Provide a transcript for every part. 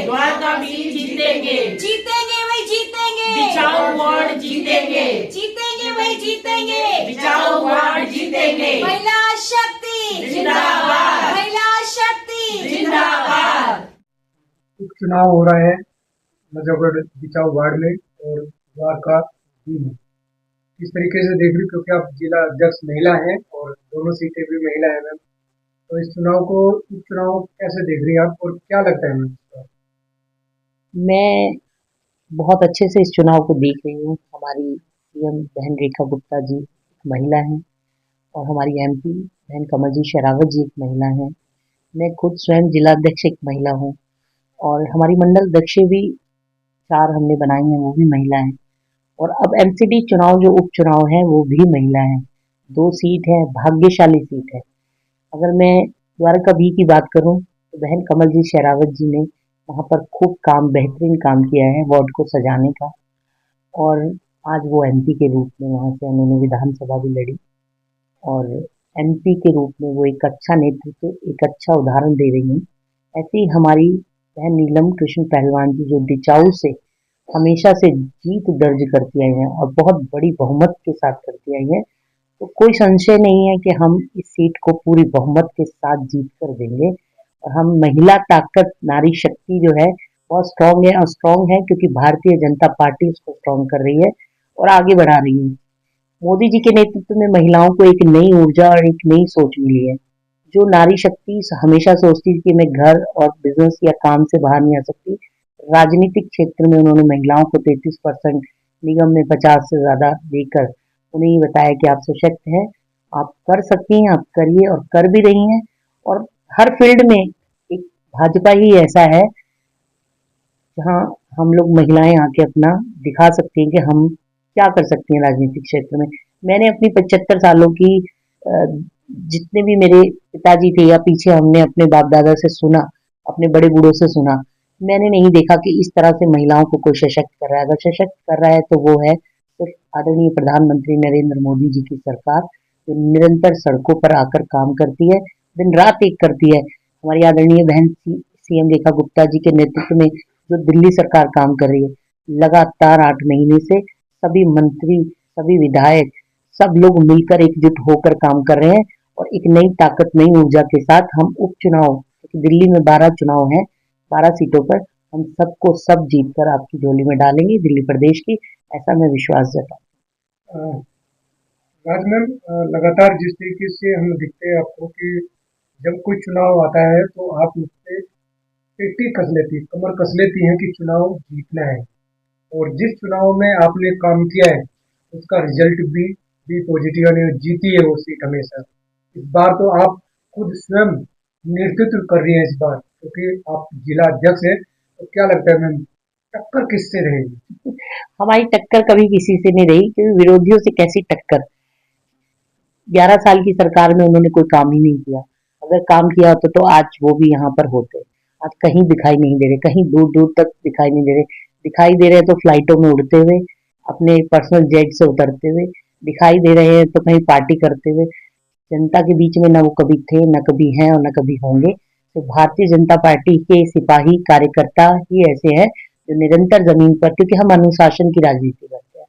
द्वारका भी जीतेंगे, जीतेंगे भाई जीतेंगे, बिचाऊ वार्ड जीतेंगे, जीतेंगे भाई जीतेंगे, बिचाऊ वार्ड जीतेंगे। महिला शक्ति जिंदाबाद, महिला शक्ति जिंदाबाद। उपचुनाव हो रहा है नजफगढ़ बिचाऊ वार्ड में और द्वारका भी में। किस तरीके से देख रही, क्योंकि आप जिला अध्यक्ष महिला हैं और दोनों सीटें भी महिला है मैम, तो इस चुनाव को उपचुनाव कैसे देख रही हैं आप और क्या लगता है मैम? मैं बहुत अच्छे से इस चुनाव को देख रही हूँ। हमारी सीएम बहन रेखा गुप्ता जी एक महिला हैं और हमारी एमपी बहन कमलजीत शेरावत जी एक महिला हैं। मैं खुद स्वयं जिला अध्यक्ष एक महिला हूँ और हमारी मंडल अध्यक्ष भी 4 हमने बनाई हैं, वो भी महिला हैं। और अब एमसीडी चुनाव जो उपचुनाव है वो भी महिला है। 2 सीट है, भाग्यशाली सीट है। अगर मैं द्वारका बी की बात करूं तो बहन कमलजीत शेरावत जी ने वहाँ पर खूब बेहतरीन काम किया है वार्ड को सजाने का। और आज वो एमपी के रूप में वहाँ से उन्होंने विधानसभा भी लड़ी और एमपी के रूप में वो एक अच्छा नेतृत्व, एक अच्छा उदाहरण दे रही हैं। ऐसे ही हमारी बहन नीलम कृष्ण पहलवान जी जो डिचाऊ से हमेशा से जीत दर्ज करती आई हैं और बहुत बड़ी बहुमत के साथ करती आई हैं, तो कोई संशय नहीं है कि हम इस सीट को पूरी बहुमत के साथ जीत कर देंगे। और हम महिला ताकत, नारी शक्ति जो है बहुत स्ट्रांग है और स्ट्रांग है क्योंकि भारतीय जनता पार्टी उसको स्ट्रांग कर रही है और आगे बढ़ा रही है। मोदी जी के नेतृत्व में महिलाओं को एक नई ऊर्जा और एक नई सोच मिली है। जो नारी शक्ति हमेशा सोचती थी कि मैं घर और बिजनेस या काम से बाहर नहीं आ सकती, राजनीतिक क्षेत्र में उन्होंने महिलाओं को 33%, निगम में 50 से ज्यादा देकर उन्हें ये बताया कि आप सशक्त हैं, आप कर सकती हैं, आप करिए और कर भी रही हैं। और हर फील्ड में एक भाजपा ही ऐसा है जहाँ हम लोग महिलाएं आके अपना दिखा सकती हैं कि हम क्या कर सकती हैं राजनीतिक क्षेत्र में। मैंने अपनी 75 सालों की जितने भी मेरे पिताजी थे या पीछे हमने अपने बाप दादा से सुना, अपने बड़े बूढ़ों से सुना, मैंने नहीं देखा कि इस तरह से महिलाओं को कोई सशक्त कर रहा है। अगर सशक्त कर रहा है तो वो है सिर्फ आदरणीय प्रधानमंत्री नरेंद्र मोदी जी की सरकार, जो निरंतर सड़कों पर आकर काम करती है, दिन रात एक करती है। हमारी आदरणीय बहन सीएम रेखा गुप्ता जी के नेतृत्व में जो दिल्ली सरकार काम कर रही है, लगातार 8 महीने से सभी मंत्री, सभी विधायक, सब लोग मिलकर एकजुट होकर काम कर रहे हैं और एक नई ताकत, नई ऊर्जा के साथ हम उपचुनाव, क्योंकि दिल्ली में 12 चुनाव हैं, 12 सीटों पर हम सबको सब जीत कर आपकी झोली में डालेंगे दिल्ली प्रदेश की, ऐसा मैं विश्वास जताता हूँ। राज मैम, लगातार जिस तरीके से हम दिखते हैं आपको कि जब कोई चुनाव आता है तो आप उससे पेटी कस लेती है, कमर कस लेती हैं कि चुनाव जीतना है, और जिस चुनाव में आपने काम किया है उसका रिजल्ट भी पॉजिटिव है, जीती है वो सीट हमेशा। इस बार तो आप खुद स्वयं नेतृत्व कर रही हैं इस बार, क्योंकि आप जिला अध्यक्ष हैं, तो क्या लगता है मैम टक्कर किससे रहेगी? हमारी टक्कर कभी किसी से नहीं रही, क्योंकि विरोधियों से कैसी टक्कर। 11 साल की सरकार में उन्होंने कोई काम ही नहीं किया। अगर काम किया होता तो आज वो भी यहाँ पर होते। आज कहीं दिखाई नहीं दे रहे, कहीं दूर दूर तक दिखाई नहीं दे रहे। दिखाई दे रहे तो फ्लाइटों में उड़ते हुए, अपने पर्सनल जेट से उतरते हुए, दिखाई दे रहे हैं तो कहीं पार्टी करते हुए। जनता के बीच में न वो कभी थे, न कभी हैं और न कभी होंगे। तो भारतीय जनता पार्टी के सिपाही कार्यकर्ता ही ऐसे हैं जो निरंतर जमीन पर, क्योंकि हम अनुशासन की राजनीति करते हैं,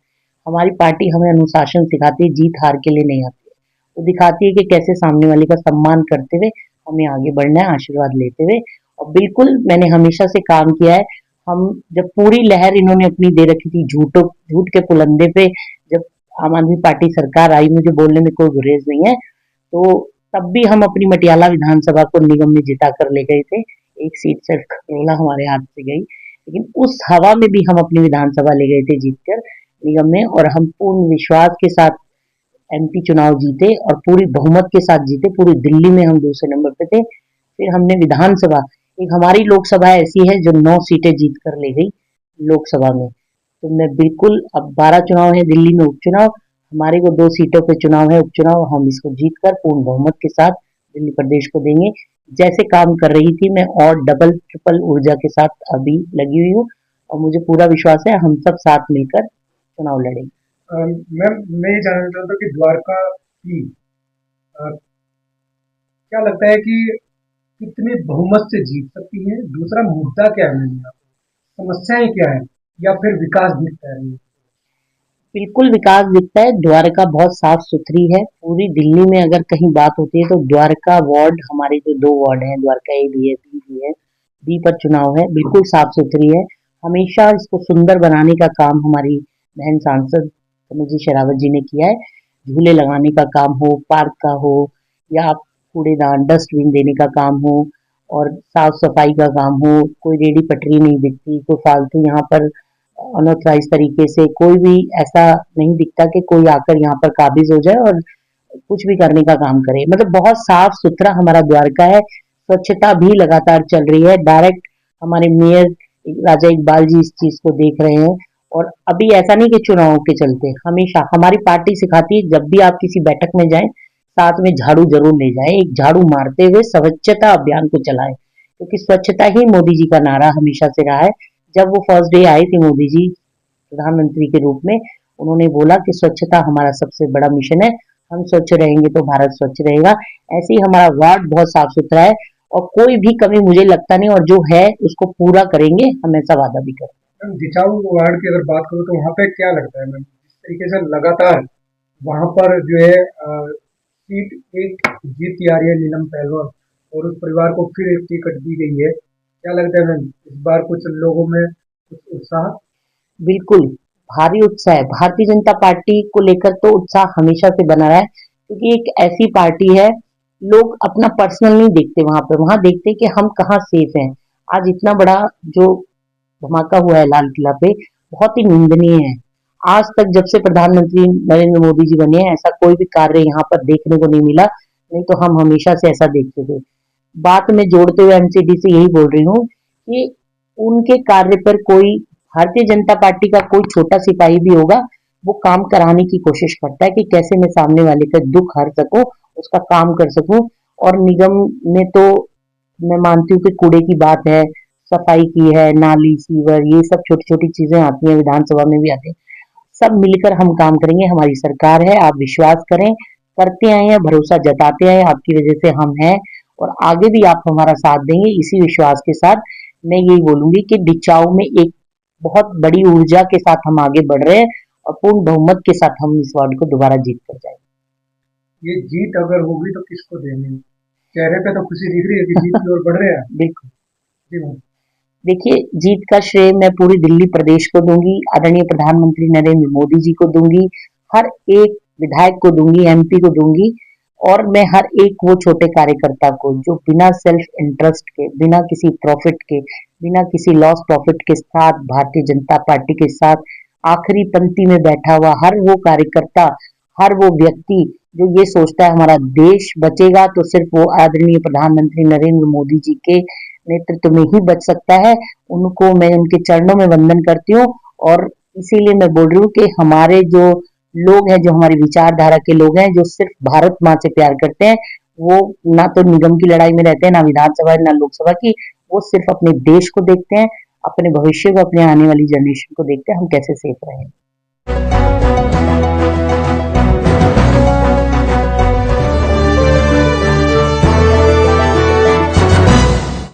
हमारी पार्टी हमें अनुशासन सिखाती है, जीत हार के लिए नहीं आती है। वो दिखाती है कि कैसे सामने वाले का सम्मान करते हुए हमें आगे बढ़ना है, आशीर्वाद लेते हुए। और बिल्कुल मैंने हमेशा से काम किया है। हम जब पूरी लहर इन्होंने अपनी दे रखी थी झूठ के पुलंदे पे, जब आम आदमी पार्टी सरकार आई, मुझे बोलने में कोई गुरेज नहीं है, तो तब भी हम अपनी मटियाला विधानसभा को निगम में जिता कर ले गए थे। एक सीट सिर्फ खरगोला हमारे हाथ से गई, लेकिन उस हवा में भी हम अपनी विधानसभा ले गए थे जीतकर निगम में। और हम पूर्ण विश्वास के साथ एमपी चुनाव जीते और पूरी बहुमत के साथ जीते। पूरी दिल्ली में हम दूसरे नंबर पे थे। फिर हमने विधानसभा, एक हमारी लोकसभा ऐसी है जो 9 सीटें जीत कर ले गई लोकसभा में। तो मैं बिल्कुल, अब 12 चुनाव है दिल्ली में उपचुनाव, हमारे को 2 सीटों पे चुनाव है उपचुनाव, हम इसको जीत कर पूर्ण बहुमत के साथ दिल्ली प्रदेश को देंगे। जैसे काम कर रही थी मैं और डबल ट्रिपल ऊर्जा के साथ अभी लगी हुई हूँ और मुझे पूरा विश्वास है हम सब साथ मिलकर चुनाव लड़ेंगे। मैम, मैं ये जानना चाहता हूँ कि द्वारका की क्या लगता है कि कितने बहुमत से जीत सकती है? दूसरा मुद्दा क्या है मैम यहाँ पे? समस्याएं क्या है? या फिर विकास दिखता है? बिल्कुल विकास दिखता है। द्वारका बहुत साफ सुथरी है। पूरी दिल्ली में अगर कहीं बात होती है तो द्वारका वार्ड, हमारे जो 2 वार्ड हैं, द्वारका ए भी है, बी भी है, बी पर चुनाव है, बिल्कुल साफ सुथरी है। हमेशा इसको सुंदर बनाने का काम हमारी बहन सांसद कमल जी शेरावत जी ने किया है। झूले लगाने का काम हो, पार्क का हो, या कूड़ेदान डस्टबिन देने का काम हो, और साफ सफाई का काम हो। कोई रेडी पटरी नहीं दिखती, कोई फालतू यहाँ पर अनऑथराइज तरीके से कोई भी ऐसा नहीं दिखता कि कोई आकर यहाँ पर काबिज हो जाए और कुछ भी करने का काम करे। मतलब बहुत साफ सुथरा हमारा द्वारका है। स्वच्छता भी लगातार चल रही है। डायरेक्ट हमारे मेयर राजा इकबाल जी इस चीज को देख रहे हैं। और अभी ऐसा नहीं कि चुनाव के चलते, हमेशा हमारी पार्टी सिखाती है जब भी आप किसी बैठक में जाएं, साथ में झाड़ू जरूर ले जाएं। एक झाड़ू मारते हुए स्वच्छता अभियान को चलाएं, क्योंकि स्वच्छता ही मोदी जी का नारा हमेशा से रहा है। जब वो फर्स्ट डे आए थे मोदी जी प्रधानमंत्री के रूप में, उन्होंने बोला कि स्वच्छता हमारा सबसे बड़ा मिशन है, हम स्वच्छ रहेंगे तो भारत स्वच्छ रहेगा। ऐसे ही हमारा वार्ड बहुत साफ सुथरा है और कोई भी कमी मुझे लगता नहीं, और जो है उसको पूरा करेंगे, हम ऐसा वादा भी करते मैम जिचाऊ वार्ड की अगर बात करूँ तो वहाँ पे क्या लगता है मैम, जिस तरीके से लगातार वहाँ पर जो है सीट एक जीतती आ रही है नीलम पहलवान, और उस परिवार को फिर एक टिकट दी गई है, क्या लगता है मैम इस बार कुछ लोगों में कुछ उत्साह? हैं। बिल्कुल भारी उत्साह है। भारतीय जनता पार्टी को लेकर तो उत्साह हमेशा से बना रहा है, क्योंकि एक ऐसी पार्टी है, लोग अपना पर्सनल नहीं देखते वहां पे, वहां देखते कि हम कहाँ सेफ हैं। आज इतना बड़ा जो धमाका हुआ है लाल किला पे, बहुत ही निंदनीय है। आज तक जब से प्रधानमंत्री नरेंद्र मोदी जी बने हैं, ऐसा कोई भी कार्य यहाँ पर देखने को नहीं मिला। नहीं तो हम हमेशा से ऐसा देखते थे। बात में जोड़ते हुए एमसीडी से यही बोल रही हूँ कि उनके कार्य पर कोई, भारतीय जनता पार्टी का कोई छोटा सिपाही भी होगा, वो काम कराने की कोशिश करता है कि कैसे मैं सामने वाले का दुख हर सकूं, उसका काम कर सकूं। और निगम ने तो, मैं मानती हूँ कि कूड़े की बात है, सफाई की है, नाली सीवर, ये सब छोटी छोटी चीजें आती हैं, विधानसभा में भी आती हैं। सब मिलकर हम काम करेंगे। हमारी सरकार है, आप विश्वास करें। करते आए हैं, भरोसा जताते आए, आपकी वजह से हम हैं, और आगे भी आप हमारा साथ देंगे। इसी विश्वास के साथ मैं यही बोलूंगी कि डिचाऊ में एक बहुत बड़ी ऊर्जा के साथ हम आगे बढ़ रहे हैं, और पूर्ण बहुमत के साथ हम इस वार्ड को दोबारा जीत कर जाएंगे। ये जीत अगर होगी तो किसको देंगे? चेहरे पे तो खुशी दिख रही है कि जीत की ओर बढ़ रहे हैं। बिल्कुल। जी मैम। देखिए, जीत का श्रेय मैं पूरी दिल्ली प्रदेश को दूंगी, आदरणीय प्रधानमंत्री नरेंद्र मोदी जी को दूंगी, हर एक विधायक को दूंगी, एमपी को दूंगी, और मैं हर एक वो छोटे कार्यकर्ता को जो बिना सेल्फ इंटरेस्ट के, बिना किसी प्रॉफिट के, बिना किसी लॉस प्रॉफिट के साथ भारतीय जनता पार्टी के साथ आखिरी पंक्ति में बैठा हुआ हर वो कार्यकर्ता, हर वो व्यक्ति जो ये सोचता है हमारा देश बचेगा तो सिर्फ वो आदरणीय प्रधानमंत्री नरेंद्र मोदी जी के नेतृत्व में ही बच सकता है, उनको मैं उनके चरणों में वंदन करती हूँ। और इसीलिए मैं बोल रही हूँ कि हमारे जो लोग हैं, जो हमारी विचारधारा के लोग हैं, जो सिर्फ भारत माँ से प्यार करते हैं, वो ना तो निगम की लड़ाई में रहते हैं, ना विधानसभा, ना लोकसभा की। वो सिर्फ अपने देश को देखते हैं, अपने भविष्य को, अपने आने वाली जनरेशन को देखते हैं, हम कैसे सेफ रहें।